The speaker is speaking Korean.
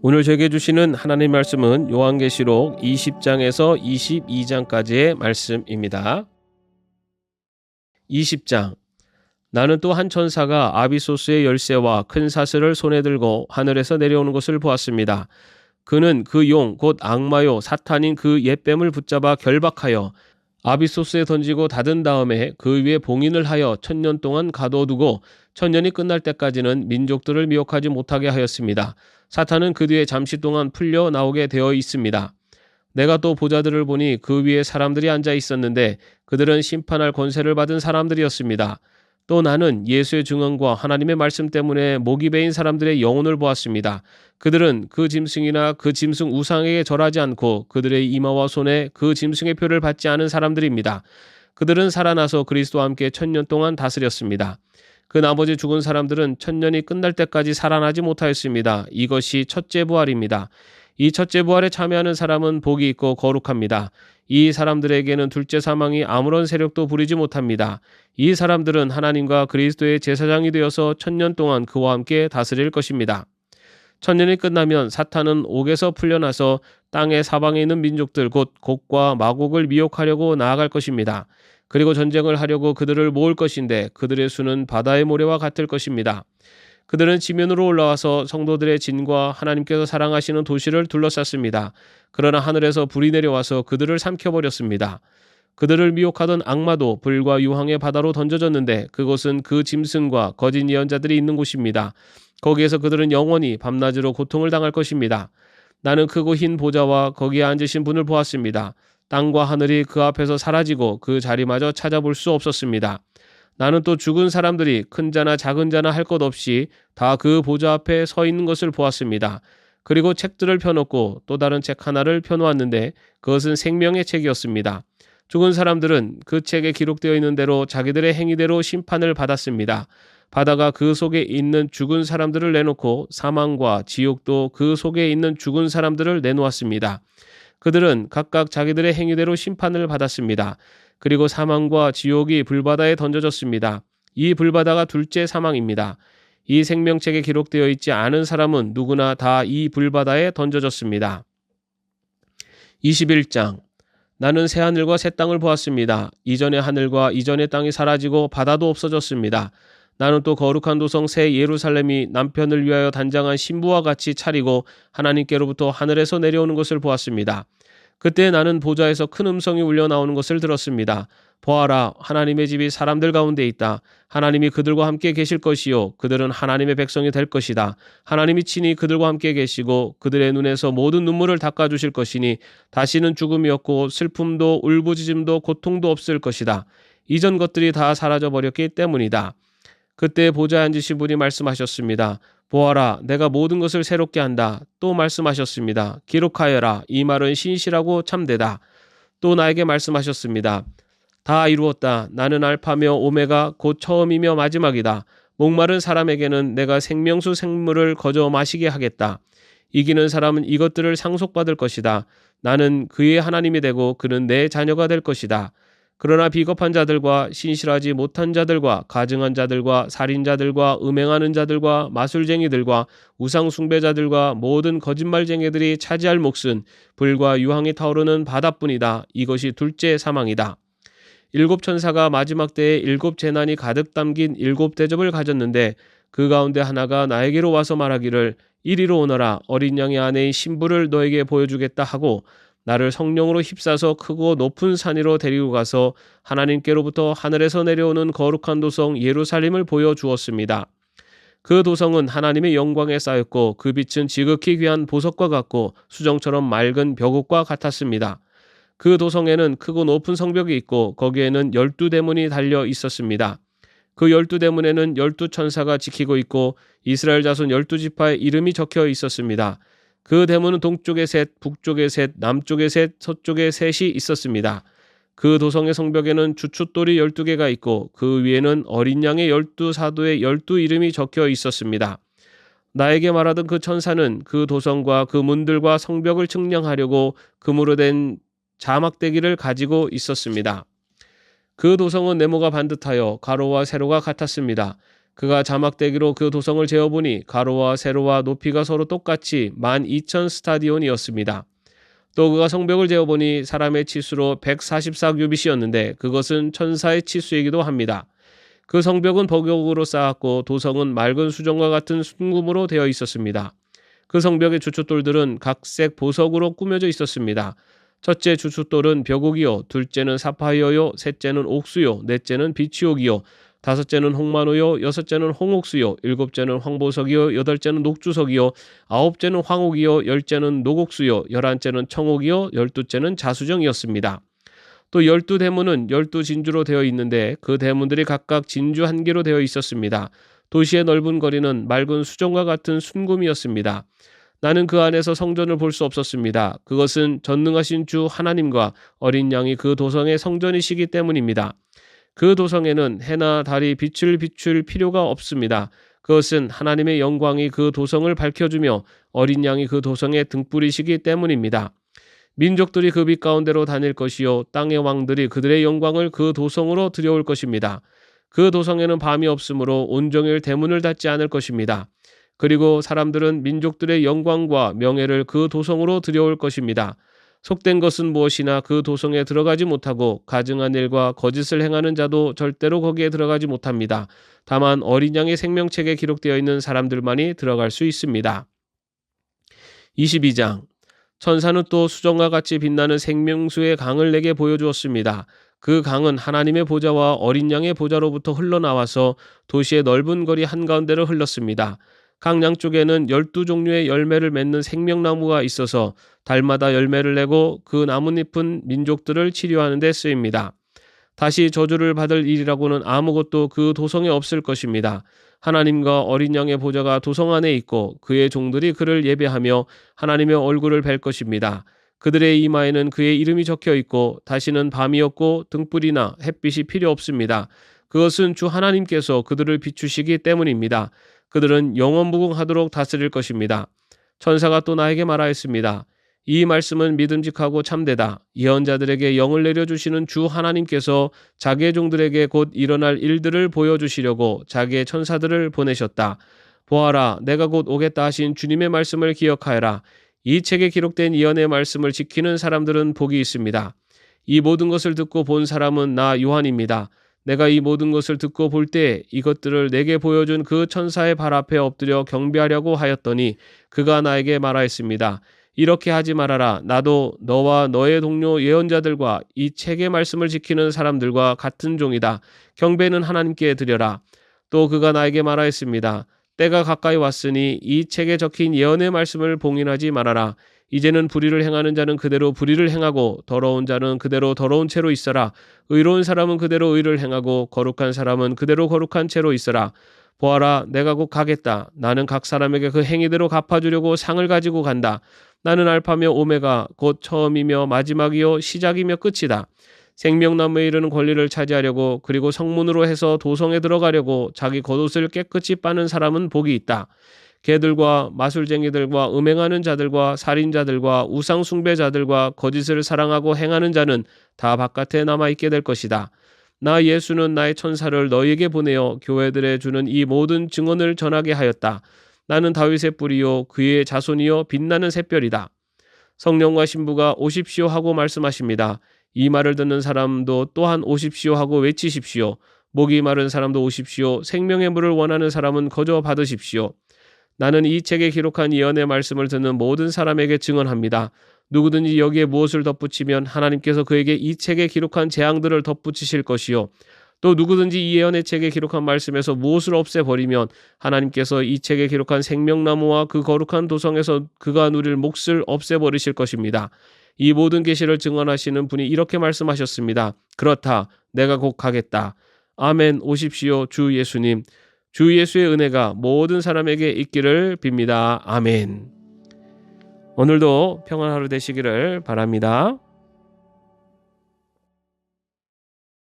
오늘 저에게 주시는 하나님 말씀은 요한계시록 20장에서 22장까지의 말씀입니다. 20장. 나는 또 한 천사가 아비소스의 열쇠와 큰 사슬을 손에 들고 하늘에서 내려오는 것을 보았습니다. 그는 그 용 곧 악마요 사탄인 그 옛뱀을 붙잡아 결박하여 아비소스에 던지고 닫은 다음에 그 위에 봉인을 하여 1000년 동안 가둬두고 1000년이 끝날 때까지는 민족들을 미혹하지 못하게 하였습니다. 사탄은 그 뒤에 잠시 동안 풀려 나오게 되어 있습니다. 내가 또 보좌들을 보니 그 위에 사람들이 앉아 있었는데 그들은 심판할 권세를 받은 사람들이었습니다. 또 나는 예수의 증언과 하나님의 말씀 때문에 목이 베인 사람들의 영혼을 보았습니다. 그들은 그 짐승이나 그 짐승 우상에게 절하지 않고 그들의 이마와 손에 그 짐승의 표를 받지 않은 사람들입니다. 그들은 살아나서 그리스도와 함께 1000년 동안 다스렸습니다. 그 나머지 죽은 사람들은 1000년이 끝날 때까지 살아나지 못하였습니다. 이것이 첫째 부활입니다. 이 첫째 부활에 참여하는 사람은 복이 있고 거룩합니다. 이 사람들에게는 둘째 사망이 아무런 세력도 부리지 못합니다. 이 사람들은 하나님과 그리스도의 제사장이 되어서 1000년 동안 그와 함께 다스릴 것입니다. 1000년이 끝나면 사탄은 옥에서 풀려나서 땅의 사방에 있는 민족들 곧 곡과 마곡을 미혹하려고 나아갈 것입니다. 그리고 전쟁을 하려고 그들을 모을 것인데 그들의 수는 바다의 모래와 같을 것입니다. 그들은 지면으로 올라와서 성도들의 진과 하나님께서 사랑하시는 도시를 둘러쌌습니다. 그러나 하늘에서 불이 내려와서 그들을 삼켜버렸습니다. 그들을 미혹하던 악마도 불과 유황의 바다로 던져졌는데 그곳은 그 짐승과 거짓 예언자들이 있는 곳입니다. 거기에서 그들은 영원히 밤낮으로 고통을 당할 것입니다. 나는 크고 흰 보좌와 거기에 앉으신 분을 보았습니다. 땅과 하늘이 그 앞에서 사라지고 그 자리마저 찾아볼 수 없었습니다. 나는 또 죽은 사람들이 큰 자나 작은 자나 할 것 없이 다 그 보좌 앞에 서 있는 것을 보았습니다. 그리고 책들을 펴놓고 또 다른 책 하나를 펴놓았는데 그것은 생명의 책이었습니다. 죽은 사람들은 그 책에 기록되어 있는 대로 자기들의 행위대로 심판을 받았습니다. 바다가 그 속에 있는 죽은 사람들을 내놓고 사망과 지옥도 그 속에 있는 죽은 사람들을 내놓았습니다. 그들은 각각 자기들의 행위대로 심판을 받았습니다. 그리고 사망과 지옥이 불바다에 던져졌습니다. 이 불바다가 둘째 사망입니다. 이 생명책에 기록되어 있지 않은 사람은 누구나 다 이 불바다에 던져졌습니다. 21장. 나는 새 하늘과 새 땅을 보았습니다. 이전의 하늘과 이전의 땅이 사라지고 바다도 없어졌습니다. 나는 또 거룩한 도성 새 예루살렘이 남편을 위하여 단장한 신부와 같이 차리고 하나님께로부터 하늘에서 내려오는 것을 보았습니다. 그때 나는 보좌에서 큰 음성이 울려 나오는 것을 들었습니다. 보아라, 하나님의 집이 사람들 가운데 있다. 하나님이 그들과 함께 계실 것이요 그들은 하나님의 백성이 될 것이다. 하나님이 친히 그들과 함께 계시고 그들의 눈에서 모든 눈물을 닦아주실 것이니 다시는 죽음이 없고 슬픔도 울부짖음도 고통도 없을 것이다. 이전 것들이 다 사라져 버렸기 때문이다. 그때 보좌에 앉으신 분이 말씀하셨습니다. 보아라, 내가 모든 것을 새롭게 한다. 또 말씀하셨습니다. 기록하여라. 이 말은 신실하고 참되다. 또 나에게 말씀하셨습니다. 다 이루었다. 나는 알파며 오메가 곧 처음이며 마지막이다. 목마른 사람에게는 내가 생명수 생물을 거저 마시게 하겠다. 이기는 사람은 이것들을 상속받을 것이다. 나는 그의 하나님이 되고 그는 내 자녀가 될 것이다. 그러나 비겁한 자들과 신실하지 못한 자들과 가증한 자들과 살인자들과 음행하는 자들과 마술쟁이들과 우상 숭배자들과 모든 거짓말쟁이들이 차지할 몫은 불과 유황이 타오르는 바다뿐이다. 이것이 둘째 사망이다. 일곱 천사가 마지막 때에 일곱 재난이 가득 담긴 일곱 대접을 가졌는데 그 가운데 하나가 나에게로 와서 말하기를 이리로 오너라. 어린 양의 아내의 신부를 너에게 보여주겠다 하고 나를 성령으로 휩싸서 크고 높은 산 위로 데리고 가서 하나님께로부터 하늘에서 내려오는 거룩한 도성 예루살렘을 보여주었습니다. 그 도성은 하나님의 영광에 쌓였고 그 빛은 지극히 귀한 보석과 같고 수정처럼 맑은 벽옥과 같았습니다. 그 도성에는 크고 높은 성벽이 있고 거기에는 12대문이 달려 있었습니다. 그 12대문에는 12천사가 지키고 있고 이스라엘 자손 12지파의 이름이 적혀 있었습니다. 그 대문은 동쪽에 셋, 북쪽에 셋, 남쪽에 셋, 서쪽에 셋이 있었습니다. 그 도성의 성벽에는 주춧돌이 12개가 있고 그 위에는 어린 양의 12사도의 12 이름이 적혀 있었습니다. 나에게 말하던 그 천사는 그 도성과 그 문들과 성벽을 측량하려고 금으로 된 자막대기를 가지고 있었습니다. 그 도성은 네모가 반듯하여 가로와 세로가 같았습니다. 그가 자막대기로 그 도성을 재어보니 가로와 세로와 높이가 서로 똑같이 12,000 스타디온이었습니다. 또 그가 성벽을 재어보니 사람의 치수로 144규빗이었는데 그것은 천사의 치수이기도 합니다. 그 성벽은 버곡으로 쌓았고 도성은 맑은 수정과 같은 순금으로 되어 있었습니다. 그 성벽의 주춧돌들은 각색 보석으로 꾸며져 있었습니다. 첫째 주춧돌은 벼곡이요, 둘째는 사파이어요, 셋째는 옥수요, 넷째는 비치옥이요, 다섯째는 홍마노요, 여섯째는 홍옥수요, 일곱째는 황보석이요, 여덟째는 녹주석이요, 아홉째는 황옥이요, 열째는 노곡수요, 열한째는 청옥이요, 열두째는 자수정이었습니다. 또 12대문은 12진주로 되어 있는데 그 대문들이 각각 진주 한 개로 되어 있었습니다. 도시의 넓은 거리는 맑은 수정과 같은 순금이었습니다. 나는 그 안에서 성전을 볼 수 없었습니다. 그것은 전능하신 주 하나님과 어린 양이 그 도성의 성전이시기 때문입니다. 그 도성에는 해나 달이 빛을 비출 필요가 없습니다. 그것은 하나님의 영광이 그 도성을 밝혀주며 어린 양이 그 도성의 등불이시기 때문입니다. 민족들이 그 빛 가운데로 다닐 것이요 땅의 왕들이 그들의 영광을 그 도성으로 들여올 것입니다. 그 도성에는 밤이 없으므로 온종일 대문을 닫지 않을 것입니다. 그리고 사람들은 민족들의 영광과 명예를 그 도성으로 들여올 것입니다. 속된 것은 무엇이나 그 도성에 들어가지 못하고 가증한 일과 거짓을 행하는 자도 절대로 거기에 들어가지 못합니다. 다만 어린 양의 생명책에 기록되어 있는 사람들만이 들어갈 수 있습니다. 22장 천사는 또 수정과 같이 빛나는 생명수의 강을 내게 보여주었습니다. 그 강은 하나님의 보좌와 어린 양의 보좌로부터 흘러나와서 도시의 넓은 거리 한가운데로 흘렀습니다. 강 양쪽에는 12종류의 열매를 맺는 생명나무가 있어서 달마다 열매를 내고 그 나뭇잎은 민족들을 치료하는 데 쓰입니다. 다시 저주를 받을 일이라고는 아무것도 그 도성에 없을 것입니다. 하나님과 어린 양의 보좌가 도성 안에 있고 그의 종들이 그를 예배하며 하나님의 얼굴을 뵐 것입니다. 그들의 이마에는 그의 이름이 적혀 있고 다시는 밤이 없고 등불이나 햇빛이 필요 없습니다. 그것은 주 하나님께서 그들을 비추시기 때문입니다. 그들은 영원무궁하도록 다스릴 것입니다. 천사가 또 나에게 말하였습니다. 이 말씀은 믿음직하고 참되다. 예언자들에게 영을 내려주시는 주 하나님께서 자기의 종들에게 곧 일어날 일들을 보여주시려고 자기의 천사들을 보내셨다. 보아라, 내가 곧 오겠다 하신 주님의 말씀을 기억하여라. 이 책에 기록된 예언의 말씀을 지키는 사람들은 복이 있습니다. 이 모든 것을 듣고 본 사람은 나 요한입니다. 내가 이 모든 것을 듣고 볼 때 이것들을 내게 보여준 그 천사의 발 앞에 엎드려 경배하려고 하였더니 그가 나에게 말하였습니다. 이렇게 하지 말아라. 나도 너와 너의 동료 예언자들과 이 책의 말씀을 지키는 사람들과 같은 종이다. 경배는 하나님께 드려라. 또 그가 나에게 말하였습니다. 때가 가까이 왔으니 이 책에 적힌 예언의 말씀을 봉인하지 말아라. 이제는 불의를 행하는 자는 그대로 불의를 행하고 더러운 자는 그대로 더러운 채로 있어라. 의로운 사람은 그대로 의를 행하고 거룩한 사람은 그대로 거룩한 채로 있어라. 보아라, 내가 곧 가겠다. 나는 각 사람에게 그 행위대로 갚아주려고 상을 가지고 간다. 나는 알파며 오메가 곧 처음이며 마지막이요 시작이며 끝이다. 생명나무에 이르는 권리를 차지하려고 그리고 성문으로 해서 도성에 들어가려고 자기 겉옷을 깨끗이 빠는 사람은 복이 있다. 개들과 마술쟁이들과 음행하는 자들과 살인자들과 우상 숭배자들과 거짓을 사랑하고 행하는 자는 다 바깥에 남아있게 될 것이다. 나 예수는 나의 천사를 너희에게 보내어 교회들에 주는 이 모든 증언을 전하게 하였다. 나는 다윗의 뿌리요 그의 자손이요 빛나는 샛별이다. 성령과 신부가 오십시오 하고 말씀하십니다. 이 말을 듣는 사람도 또한 오십시오 하고 외치십시오. 목이 마른 사람도 오십시오. 생명의 물을 원하는 사람은 거저 받으십시오. 나는 이 책에 기록한 예언의 말씀을 듣는 모든 사람에게 증언합니다. 누구든지 여기에 무엇을 덧붙이면 하나님께서 그에게 이 책에 기록한 재앙들을 덧붙이실 것이요. 또 누구든지 이 예언의 책에 기록한 말씀에서 무엇을 없애버리면 하나님께서 이 책에 기록한 생명나무와 그 거룩한 도성에서 그가 누릴 몫을 없애버리실 것입니다. 이 모든 계시를 증언하시는 분이 이렇게 말씀하셨습니다. 그렇다. 내가 곧 가겠다. 아멘. 오십시오. 주 예수님. 주 예수의 은혜가 모든 사람에게 있기를 빕니다. 아멘. 오늘도 평안한 하루 되시기를 바랍니다.